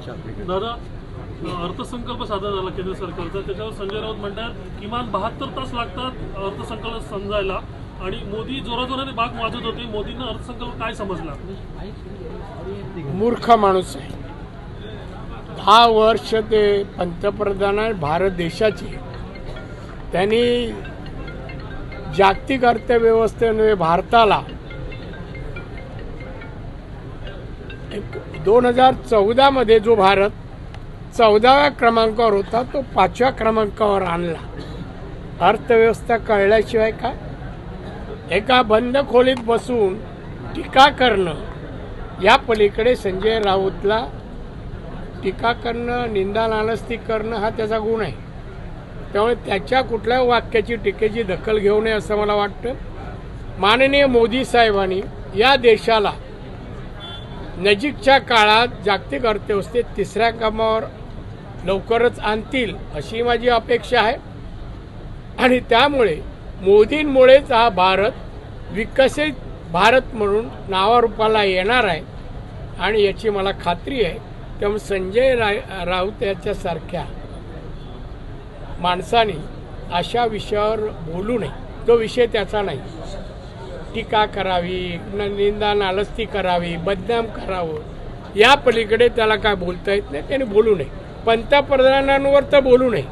दादा, अर्थसंकल्प सादर झाला केंद्र सरकारचा, त्याच्यावर संजय राऊत म्हणतात किमान 72 तास लागतात अर्थसंकल्प समजायला, आणि मोदी जोराजोराने बाग वाजत होते. मोदींना अर्थसंकल्प काय समजला? मूर्ख माणूस आहे. 10 वर्ष ते पंतप्रधान आहे भारत देशाचे. त्यांनी जागतिक अर्थव्यवस्थेने भारताला 2014 मध्ये जो भारत 14व्या क्रमांकावर होता तो 5व्या क्रमांकावर आणला. अर्थव्यवस्था कळल्याशिवाय काय? एका बंद खोलीत बसून टीका करणं, या पलीकडे संजय राऊतला टीका करणं, निंदा नालस्ती करणं हा त्याचा गुण आहे. त्यामुळे त्याच्या कुठल्याही वाक्याची टीकेची दखल घेऊ नये असं मला वाटतं. माननीय मोदी साहेबांनी या देशाला नजीकच्या काळात जागतिक अर्थव्यवस्थेत 3ऱ्या क्रमांकावर लवकरच आणतील अशी माझी अपेक्षा आहे. आणि त्यामुळे मोदींमुळेच हा भारत विकसित भारत म्हणून नावारूपाला येणार आहे, आणि याची मला खात्री आहे. त्यामुळे संजय राऊत याच्यासारख्या माणसाने अशा विषयावर बोलू नये. तो विषय त्याचा नाही. टीका करावी, निंदा नालस्ती करावी, बदनाम करावं, या पलीकडे त्याला काय बोलता येत नाही. त्याने बोलू नये. पंतप्रधानांवर तर बोलू नये.